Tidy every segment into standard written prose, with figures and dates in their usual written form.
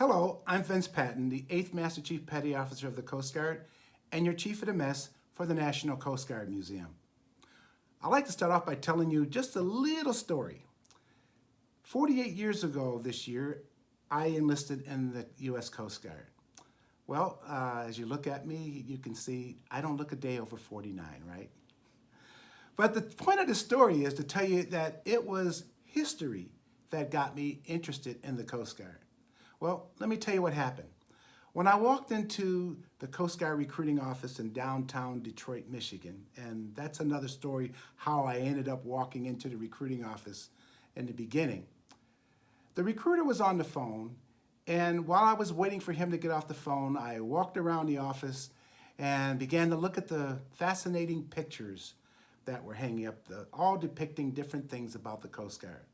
Hello, I'm Vince Patton, the 8th Master Chief Petty Officer of the Coast Guard and your Chief of the Mess for the National Coast Guard Museum. I'd like to start off by telling you just a little story. 48 years ago this year, I enlisted in the U.S. Coast Guard. Well, as you look at me, you can see I don't look a day over 49, right? But the point of the story is to tell you that it was history that got me interested in the Coast Guard. Well, let me tell you what happened. When I walked into the Coast Guard recruiting office in downtown Detroit, Michigan, and that's another story how I ended up walking into the recruiting office in the beginning. The recruiter was on the phone, and while I was waiting for him to get off the phone, I walked around the office and began to look at the fascinating pictures that were hanging up, all depicting different things about the Coast Guard.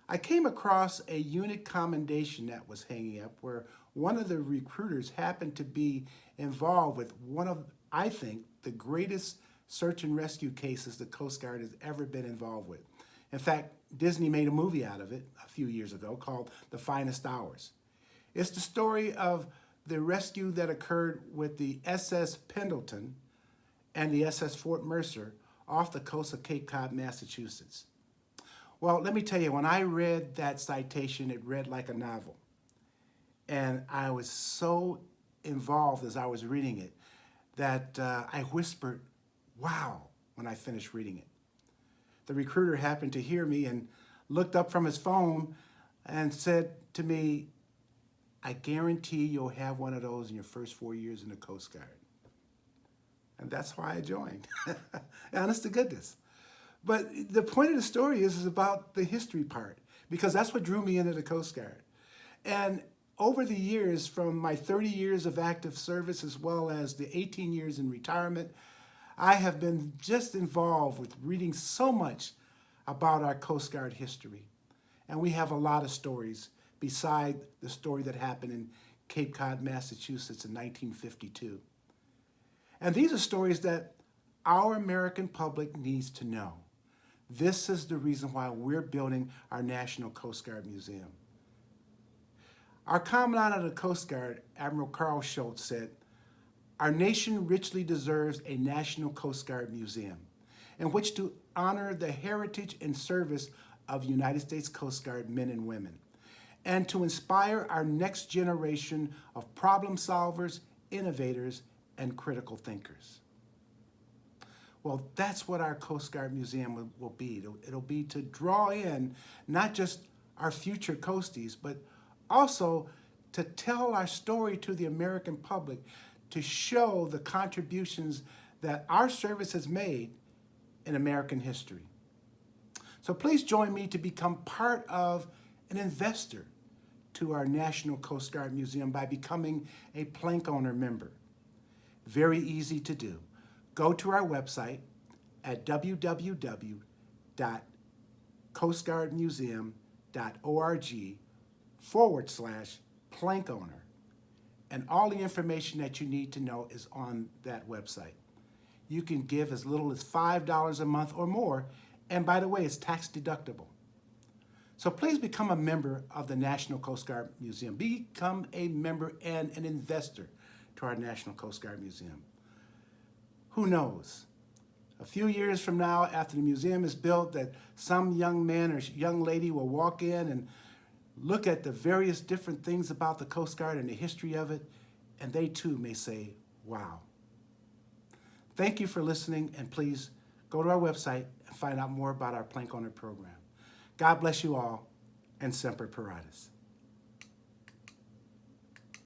I came across a unit commendation that was hanging up where one of the recruiters happened to be involved with one of, I think, the greatest search and rescue cases the Coast Guard has ever been involved with. In fact, Disney made a movie out of it a few years ago called The Finest Hours. It's the story of the rescue that occurred with the SS Pendleton and the SS Fort Mercer off the coast of Cape Cod, Massachusetts. Well, let me tell you, when I read that citation, it read like a novel. And I was so involved as I was reading it that I whispered, "Wow," when I finished reading it. The recruiter happened to hear me and looked up from his phone and said to me, "I guarantee you'll have one of those in your first 4 years in the Coast Guard." And that's why I joined, honest to goodness. But the point of the story is about the history part, because that's what drew me into the Coast Guard. And over the years, from my 30 years of active service as well as the 18 years in retirement, I have been just involved with reading so much about our Coast Guard history. And we have a lot of stories beside the story that happened in Cape Cod, Massachusetts in 1952. And these are stories that our American public needs to know. This is the reason why we're building our National Coast Guard Museum. Our Commandant of the Coast Guard, Admiral Carl Schultz, said, "Our nation richly deserves a National Coast Guard Museum in which to honor the heritage and service of United States Coast Guard men and women, and to inspire our next generation of problem solvers, innovators, and critical thinkers." Well, that's what our Coast Guard Museum will be. It'll be to draw in not just our future coasties, but also to tell our story to the American public, to show the contributions that our service has made in American history. So please join me to become part of an investor to our National Coast Guard Museum by becoming a Plankowner member. Very easy to do. Go to our website at www.coastguardmuseum.org/Plankowner. And all the information that you need to know is on that website. You can give as little as $5 a month or more, and by the way, it's tax deductible. So please become a member of the National Coast Guard Museum. Become a member and an investor to our National Coast Guard Museum. Who knows? A few years from now, after the museum is built, that some young man or young lady will walk in and look at the various different things about the Coast Guard and the history of it, and they too may say, "Wow." Thank you for listening, and please go to our website and find out more about our Plankowner program. God bless you all, and Semper Paratus.